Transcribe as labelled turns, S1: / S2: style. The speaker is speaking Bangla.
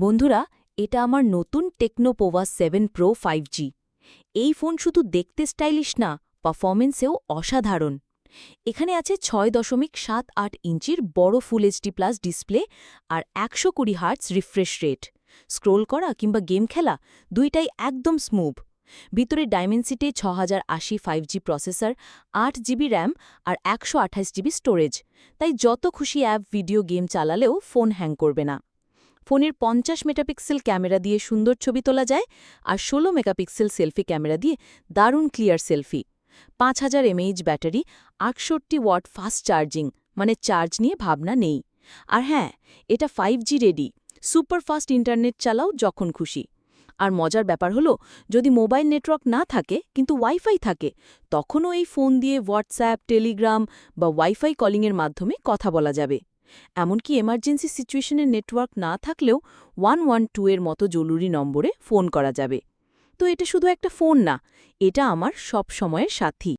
S1: বন্ধুরা, এটা আমার নতুন টেকনো পোভা 7 প্রো 5G। এই ফোন শুধু দেখতে স্টাইলিশ না, পারফরমেন্সেও অসাধারণ। এখানে আছে 6.78 ইঞ্চির বড় ফুল এইচডি প্লাস ডিসপ্লে আর 120 হার্টজ রিফ্রেশ রেট। স্ক্রোল করা কিংবা গেম খেলা দুইটাই একদম স্মুথ। ভিতরে Dimensity 6080 5G processor, 8GB RAM আর 128GB স্টোরেজ। তাই যত খুশি অ্যাপ, ভিডিও, গেম চালালেও ফোন হ্যাং করবে না। ফোনের 50 মেগাপিক্সেল ক্যামেরা দিয়ে সুন্দর ছবি তোলা যায় আর 16 মেগাপিক্সেল সেলফি ক্যামেরা দিয়ে দারুণ clear selfie. 5000 mAh battery, 68 watt fast charging, মানে চার্জ নিয়ে ভাবনা নেই। আর হ্যাঁ, এটা 5G ready, super fast internet চালাও যখন খুশি। আর মজার ব্যাপার হলো, যদি মোবাইল নেটওয়ার্ক না থাকে কিন্তু ওয়াইফাই থাকে, তখনও এই ফোন দিয়ে হোয়াটসঅ্যাপ, টেলিগ্রাম বা ওয়াইফাই কলিংয়ের মাধ্যমে কথা বলা যাবে। এমনকি এমার্জেন্সি সিচুয়েশনে নেটওয়ার্ক না থাকলেও 112 এর মতো জরুরি নম্বরে ফোন করা যাবে। তো এটা শুধু একটা ফোন না, এটা আমার সব সময়ের সাথী।